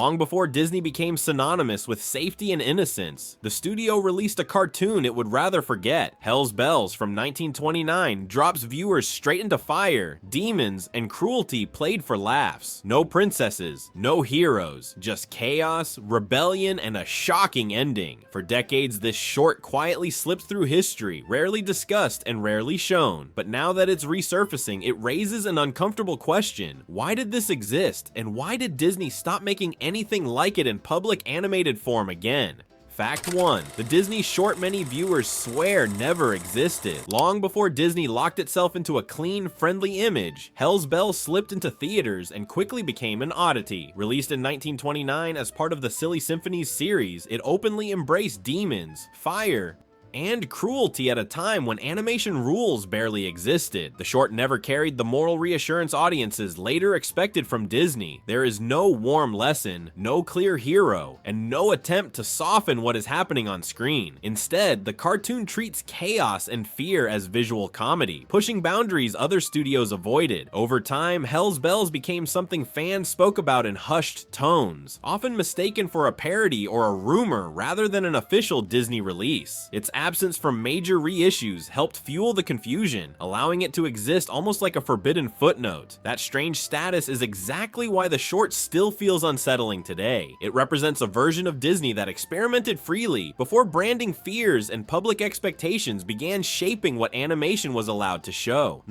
Long before Disney became synonymous with safety and innocence, the studio released a cartoon it would rather forget. Hell's Bells from 1929 drops viewers straight into fire, demons, and cruelty played for laughs. No princesses, no heroes, just chaos, rebellion, and a shocking ending. For decades, this short quietly slipped through history, rarely discussed and rarely shown. But now that it's resurfacing, it raises an uncomfortable question. Why did this exist, and why did Disney stop making anything like it in public animated form again? Fact 1. The Disney short many viewers swear never existed. Long before Disney locked itself into a clean, friendly image, Hell's Bells slipped into theaters and quickly became an oddity. Released in 1929 as part of the Silly Symphonies series, it openly embraced demons, fire, and cruelty at a time when animation rules barely existed. The short never carried the moral reassurance audiences later expected from Disney. There is no warm lesson, no clear hero, and no attempt to soften what is happening on screen. Instead, the cartoon treats chaos and fear as visual comedy, pushing boundaries other studios avoided. Over time, Hell's Bells became something fans spoke about in hushed tones, often mistaken for a parody or a rumor rather than an official Disney release. Its absence from major reissues helped fuel the confusion, allowing it to exist almost like a forbidden footnote. That strange status is exactly why the short still feels unsettling today. It represents a version of Disney that experimented freely before branding fears and public expectations began shaping what animation was allowed to show.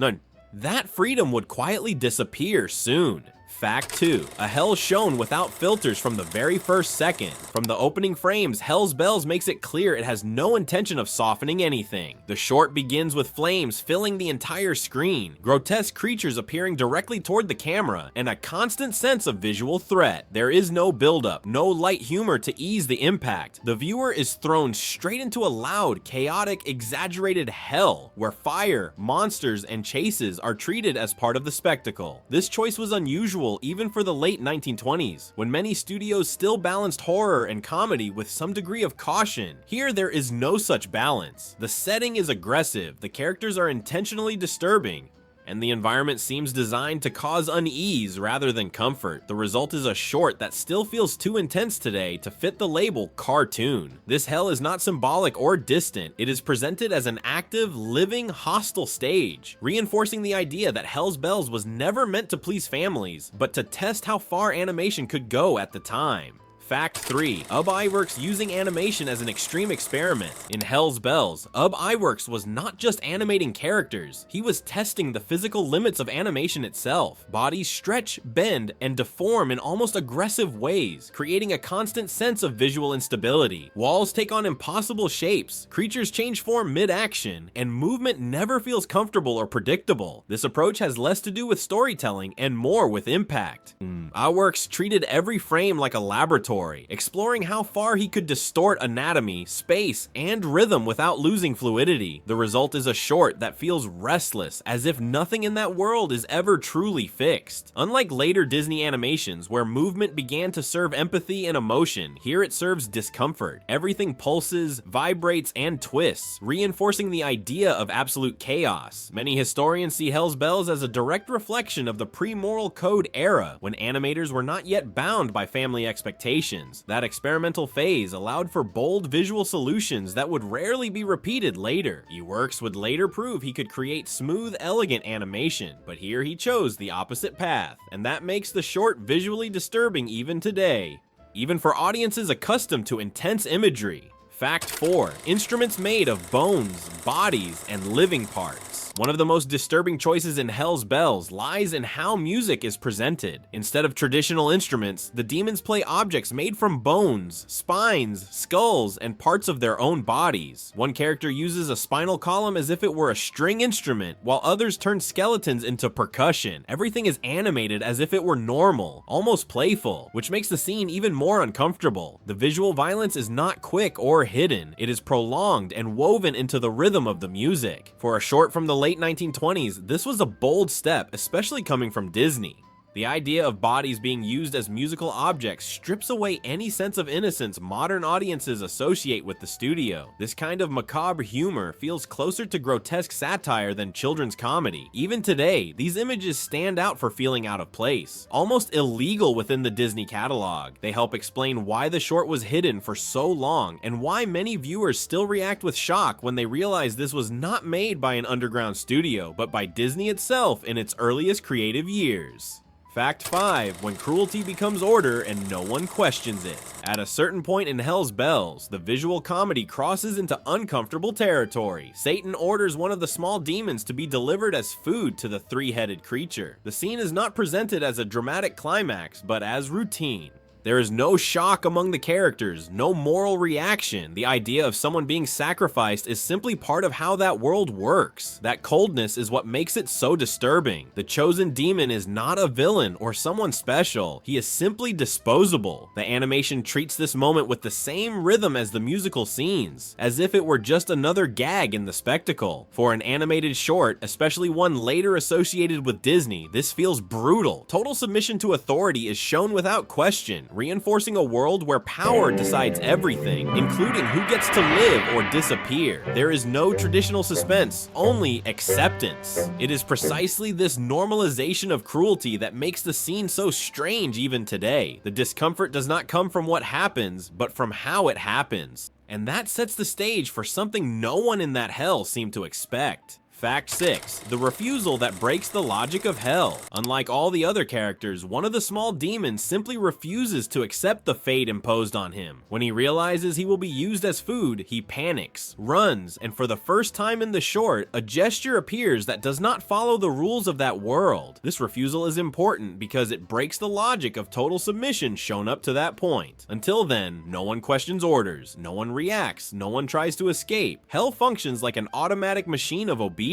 That freedom would quietly disappear soon. Fact 2. A hell shown without filters from the very first second. From the opening frames, Hell's Bells makes it clear it has no intention of softening anything. The short begins with flames filling the entire screen, grotesque creatures appearing directly toward the camera, and a constant sense of visual threat. There is no buildup, no light humor to ease the impact. The viewer is thrown straight into a loud, chaotic, exaggerated hell, where fire, monsters, and chases are treated as part of the spectacle. This choice was unusual even for the late 1920s, when many studios still balanced horror and comedy with some degree of caution. Here, there is no such balance. The setting is aggressive, the characters are intentionally disturbing, and the environment seems designed to cause unease rather than comfort. The result is a short that still feels too intense today to fit the label cartoon. This hell is not symbolic or distant. It is presented as an active, living, hostile stage, reinforcing the idea that Hell's Bells was never meant to please families, but to test how far animation could go at the time. Fact 3. UB Iwerks using animation as an extreme experiment. In Hell's Bells, UB Iwerks was not just animating characters, he was testing the physical limits of animation itself. Bodies stretch, bend, and deform in almost aggressive ways, creating a constant sense of visual instability. Walls take on impossible shapes, creatures change form mid-action, and movement never feels comfortable or predictable. This approach has less to do with storytelling and more with impact. Iwerks treated every frame like a laboratory, exploring how far he could distort anatomy, space, and rhythm without losing fluidity. The result is a short that feels restless, as if nothing in that world is ever truly fixed. Unlike later Disney animations, where movement began to serve empathy and emotion, here it serves discomfort. Everything pulses, vibrates, and twists, reinforcing the idea of absolute chaos. Many historians see Hell's Bells as a direct reflection of the pre-moral code era, when animators were not yet bound by family expectations. That experimental phase allowed for bold visual solutions that would rarely be repeated later. Iwerks would later prove he could create smooth, elegant animation, but here he chose the opposite path, and that makes the short visually disturbing even today, even for audiences accustomed to intense imagery. Fact 4. Instruments made of bones, bodies, and living parts. One of the most disturbing choices in Hell's Bells lies in how music is presented. Instead of traditional instruments, the demons play objects made from bones, spines, skulls, and parts of their own bodies. One character uses a spinal column as if it were a string instrument, while others turn skeletons into percussion. Everything is animated as if it were normal, almost playful, which makes the scene even more uncomfortable. The visual violence is not quick or hidden. It is prolonged and woven into the rhythm of the music. For a short from the late 1920s, this was a bold step, especially coming from Disney. The idea of bodies being used as musical objects strips away any sense of innocence modern audiences associate with the studio. This kind of macabre humor feels closer to grotesque satire than children's comedy. Even today, these images stand out for feeling out of place, almost illegal within the Disney catalog. They help explain why the short was hidden for so long and why many viewers still react with shock when they realize this was not made by an underground studio, but by Disney itself in its earliest creative years. Fact 5. When cruelty becomes order and no one questions it. At a certain point in Hell's Bells, the visual comedy crosses into uncomfortable territory. Satan orders one of the small demons to be delivered as food to the three-headed creature. The scene is not presented as a dramatic climax, but as routine. There is no shock among the characters, no moral reaction. The idea of someone being sacrificed is simply part of how that world works. That coldness is what makes it so disturbing. The chosen demon is not a villain or someone special. He is simply disposable. The animation treats this moment with the same rhythm as the musical scenes, as if it were just another gag in the spectacle. For an animated short, especially one later associated with Disney, this feels brutal. Total submission to authority is shown without question, reinforcing a world where power decides everything, including who gets to live or disappear. There is no traditional suspense, only acceptance. It is precisely this normalization of cruelty that makes the scene so strange even today. The discomfort does not come from what happens, but from how it happens. And that sets the stage for something no one in that hell seemed to expect. Fact 6. The refusal that breaks the logic of hell. Unlike all the other characters, one of the small demons simply refuses to accept the fate imposed on him. When he realizes he will be used as food, he panics, runs, and for the first time in the short, a gesture appears that does not follow the rules of that world. This refusal is important because it breaks the logic of total submission shown up to that point. Until then, no one questions orders, no one reacts, no one tries to escape. Hell functions like an automatic machine of obedience.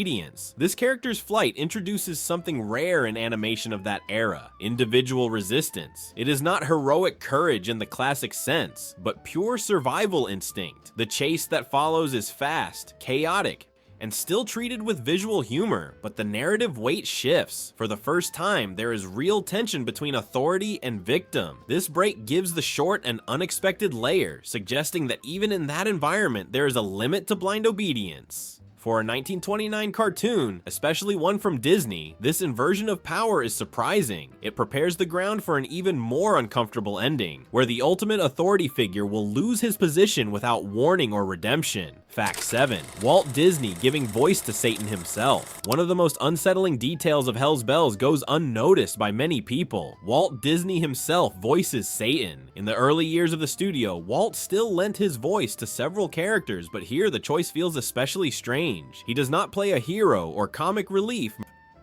This character's flight introduces something rare in animation of that era: individual resistance. It is not heroic courage in the classic sense, but pure survival instinct. The chase that follows is fast, chaotic, and still treated with visual humor, but the narrative weight shifts. For the first time, there is real tension between authority and victim. This break gives the short an unexpected layer, suggesting that even in that environment, there is a limit to blind obedience. For a 1929 cartoon, especially one from Disney, this inversion of power is surprising. It prepares the ground for an even more uncomfortable ending, where the ultimate authority figure will lose his position without warning or redemption. Fact 7. Walt Disney giving voice to Satan himself. One of the most unsettling details of Hell's Bells goes unnoticed by many people. Walt Disney himself voices Satan. In the early years of the studio, Walt still lent his voice to several characters, but here the choice feels especially strange. He does not play a hero or comic relief,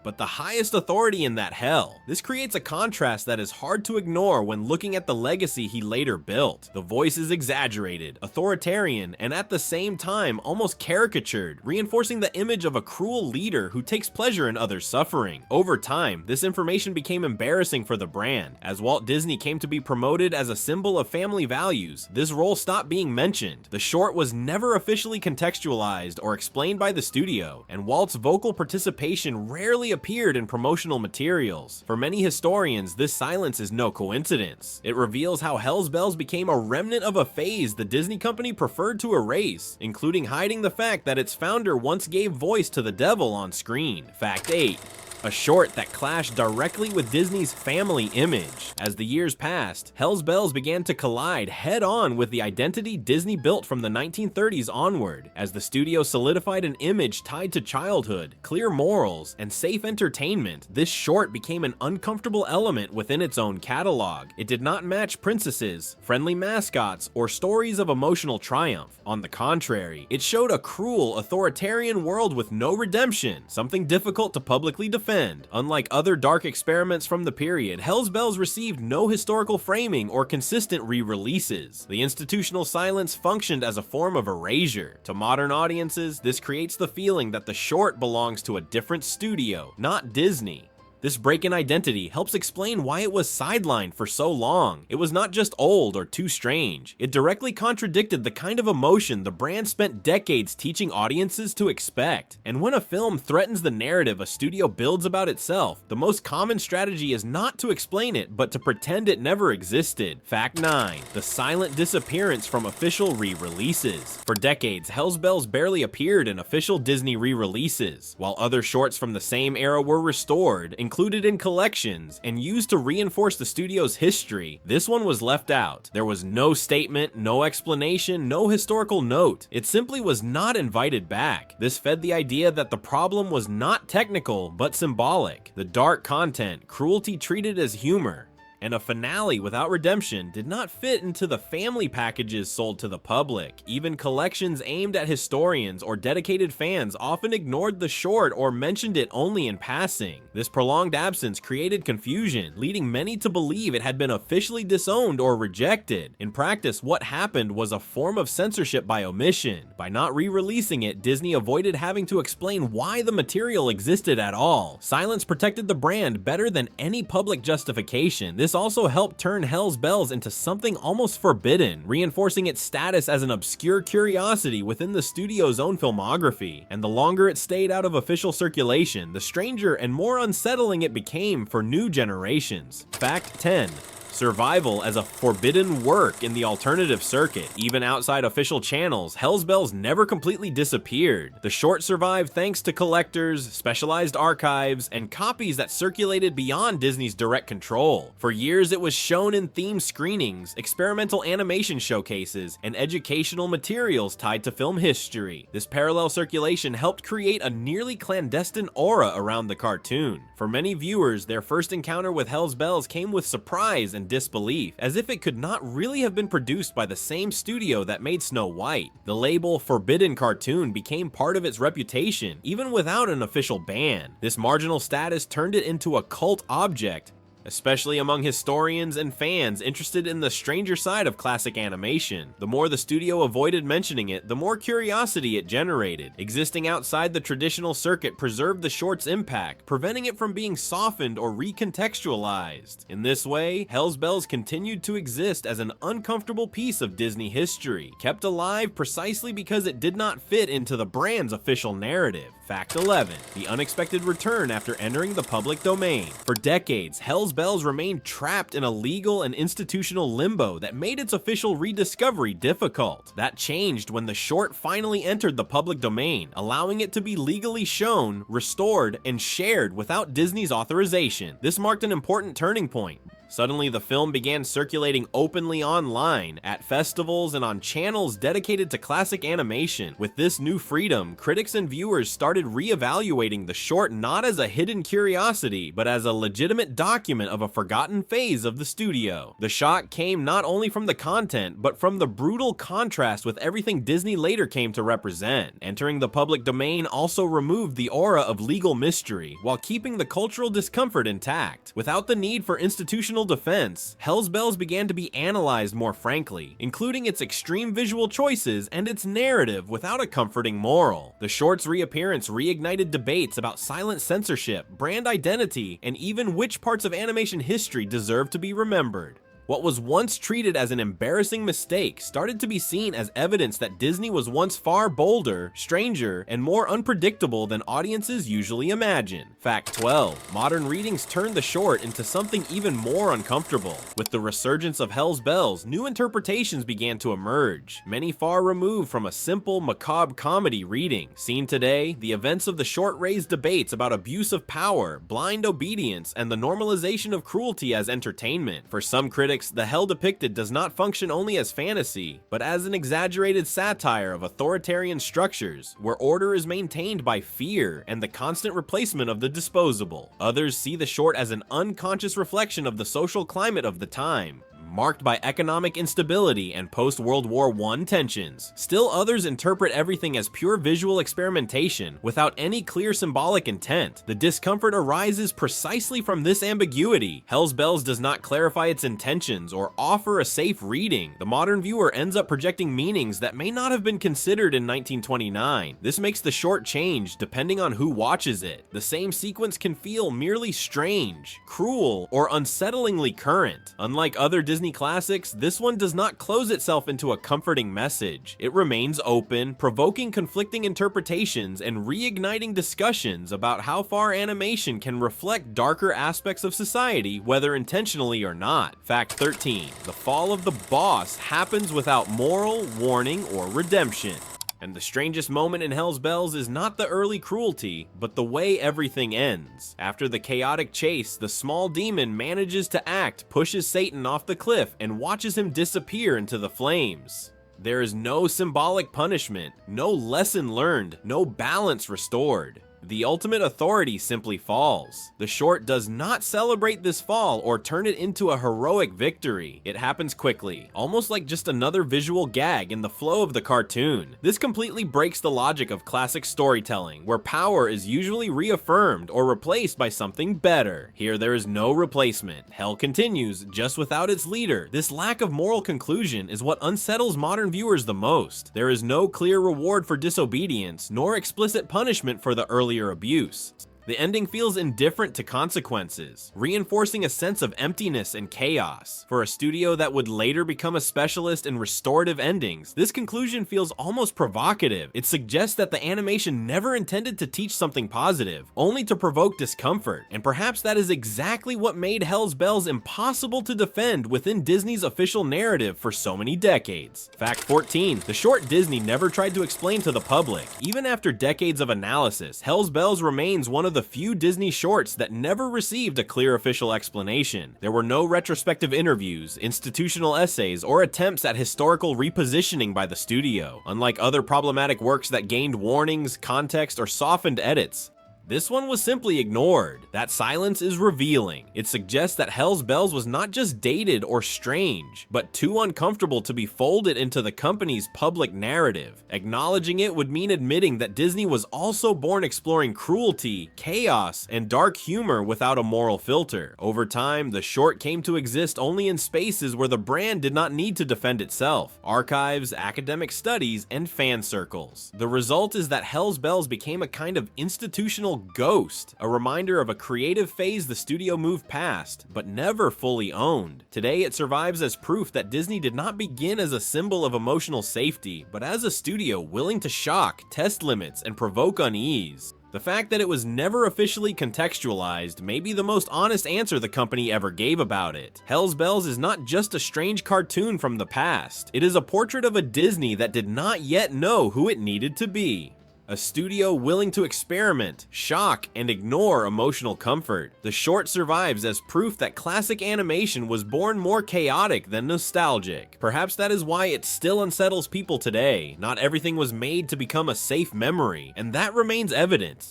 but the highest authority in that hell. This creates a contrast that is hard to ignore when looking at the legacy he later built. The voice is exaggerated, authoritarian, and at the same time almost caricatured, reinforcing the image of a cruel leader who takes pleasure in others' suffering. Over time, this information became embarrassing for the brand. As Walt Disney came to be promoted as a symbol of family values, this role stopped being mentioned. The short was never officially contextualized or explained by the studio, and Walt's vocal participation rarely appeared in promotional materials. For many historians, this silence is no coincidence. It reveals how Hell's Bells became a remnant of a phase the Disney company preferred to erase, including hiding the fact that its founder once gave voice to the devil on screen. Fact 8. A short that clashed directly with Disney's family image. As the years passed, Hell's Bells began to collide head-on with the identity Disney built from the 1930s onward. As the studio solidified an image tied to childhood, clear morals, and safe entertainment, this short became an uncomfortable element within its own catalog. It did not match princesses, friendly mascots, or stories of emotional triumph. On the contrary, it showed a cruel, authoritarian world with no redemption, something difficult to publicly defend. Unlike other dark experiments from the period, Hell's Bells received no historical framing or consistent re-releases. The institutional silence functioned as a form of erasure. To modern audiences, this creates the feeling that the short belongs to a different studio, not Disney. This break in identity helps explain why it was sidelined for so long. It was not just old or too strange. It directly contradicted the kind of emotion the brand spent decades teaching audiences to expect. And when a film threatens the narrative a studio builds about itself, the most common strategy is not to explain it, but to pretend it never existed. Fact 9. The silent disappearance from official re-releases. For decades, Hell's Bells barely appeared in official Disney re-releases, while other shorts from the same era were restored, included in collections, and used to reinforce the studio's history. This one was left out. There was no statement, no explanation, no historical note. It simply was not invited back. This fed the idea that the problem was not technical, but symbolic. The dark content, cruelty treated as humor, and a finale without redemption did not fit into the family packages sold to the public. Even collections aimed at historians or dedicated fans often ignored the short or mentioned it only in passing. This prolonged absence created confusion, leading many to believe it had been officially disowned or rejected. In practice, what happened was a form of censorship by omission. By not re-releasing it, Disney avoided having to explain why the material existed at all. Silence protected the brand better than any public justification. This also helped turn Hell's Bells into something almost forbidden, reinforcing its status as an obscure curiosity within the studio's own filmography. And the longer it stayed out of official circulation, the stranger and more unsettling it became for new generations. Fact 10. Survival as a forbidden work in the alternative circuit. Even outside official channels, Hell's Bells never completely disappeared. The short survived thanks to collectors, specialized archives, and copies that circulated beyond Disney's direct control. For years, it was shown in themed screenings, experimental animation showcases, and educational materials tied to film history. This parallel circulation helped create a nearly clandestine aura around the cartoon. For many viewers, their first encounter with Hell's Bells came with surprise and disbelief, as if it could not really have been produced by the same studio that made Snow White. The label Forbidden Cartoon became part of its reputation, even without an official ban. This marginal status turned it into a cult object, especially among historians and fans interested in the stranger side of classic animation. The more the studio avoided mentioning it, the more curiosity it generated. Existing outside the traditional circuit preserved the short's impact, preventing it from being softened or recontextualized. In this way, Hell's Bells continued to exist as an uncomfortable piece of Disney history, kept alive precisely because it did not fit into the brand's official narrative. Fact 11. The unexpected return after entering the public domain. For decades, Hell's Bells remained trapped in a legal and institutional limbo that made its official rediscovery difficult. That changed when the short finally entered the public domain, allowing it to be legally shown, restored, and shared without Disney's authorization. This marked an important turning point. Suddenly, the film began circulating openly online, at festivals, and on channels dedicated to classic animation. With this new freedom, critics and viewers started re-evaluating the short not as a hidden curiosity, but as a legitimate document of a forgotten phase of the studio. The shock came not only from the content, but from the brutal contrast with everything Disney later came to represent. Entering the public domain also removed the aura of legal mystery, while keeping the cultural discomfort intact. Without the need for institutional defense, Hell's Bells began to be analyzed more frankly, including its extreme visual choices and its narrative without a comforting moral. The short's reappearance reignited debates about silent censorship, brand identity, and even which parts of animation history deserve to be remembered. What was once treated as an embarrassing mistake started to be seen as evidence that Disney was once far bolder, stranger, and more unpredictable than audiences usually imagine. Fact 12. Modern readings turned the short into something even more uncomfortable. With the resurgence of Hell's Bells, new interpretations began to emerge, many far removed from a simple macabre comedy reading. Seen today, the events of the short raised debates about abuse of power, blind obedience, and the normalization of cruelty as entertainment. For some critics, the hell depicted does not function only as fantasy, but as an exaggerated satire of authoritarian structures, where order is maintained by fear and the constant replacement of the disposable. Others see the short as an unconscious reflection of the social climate of the time, marked by economic instability and post-World War I tensions. Still others interpret everything as pure visual experimentation without any clear symbolic intent. The discomfort arises precisely from this ambiguity. Hell's Bells does not clarify its intentions or offer a safe reading. The modern viewer ends up projecting meanings that may not have been considered in 1929. This makes the short change depending on who watches it. The same sequence can feel merely strange, cruel, or unsettlingly current. Unlike other Disney classics, this one does not close itself into a comforting message. It remains open, provoking conflicting interpretations and reigniting discussions about how far animation can reflect darker aspects of society, whether intentionally or not. Fact 13. The fall of the boss happens without moral, warning, or redemption. And the strangest moment in Hell's Bells is not the early cruelty, but the way everything ends. After the chaotic chase, the small demon manages to act, pushes Satan off the cliff, and watches him disappear into the flames. There is no symbolic punishment, no lesson learned, no balance restored. The ultimate authority simply falls. The short does not celebrate this fall or turn it into a heroic victory. It happens quickly, almost like just another visual gag in the flow of the cartoon. This completely breaks the logic of classic storytelling, where power is usually reaffirmed or replaced by something better. Here there is no replacement. Hell continues, just without its leader. This lack of moral conclusion is what unsettles modern viewers the most. There is no clear reward for disobedience, nor explicit punishment for the earlier abuse. The ending feels indifferent to consequences, reinforcing a sense of emptiness and chaos. For a studio that would later become a specialist in restorative endings, this conclusion feels almost provocative. It suggests that the animation never intended to teach something positive, only to provoke discomfort. And perhaps that is exactly what made Hell's Bells impossible to defend within Disney's official narrative for so many decades. Fact 14. The short Disney never tried to explain to the public. Even after decades of analysis, Hell's Bells remains one of the few Disney shorts that never received a clear official explanation. There were no retrospective interviews, institutional essays, or attempts at historical repositioning by the studio. Unlike other problematic works that gained warnings, context, or softened edits, this one was simply ignored. That silence is revealing. It suggests that Hell's Bells was not just dated or strange, but too uncomfortable to be folded into the company's public narrative. Acknowledging it would mean admitting that Disney was also born exploring cruelty, chaos, and dark humor without a moral filter. Over time, the short came to exist only in spaces where the brand did not need to defend itself: archives, academic studies, and fan circles. The result is that Hell's Bells became a kind of institutional ghost, a reminder of a creative phase the studio moved past, but never fully owned. Today, it survives as proof that Disney did not begin as a symbol of emotional safety, but as a studio willing to shock, test limits, and provoke unease. The fact that it was never officially contextualized may be the most honest answer the company ever gave about it. Hell's Bells is not just a strange cartoon from the past. It is a portrait of a Disney that did not yet know who it needed to be. A studio willing to experiment, shock, and ignore emotional comfort. The short survives as proof that classic animation was born more chaotic than nostalgic. Perhaps that is why it still unsettles people today. Not everything was made to become a safe memory, and that remains evident.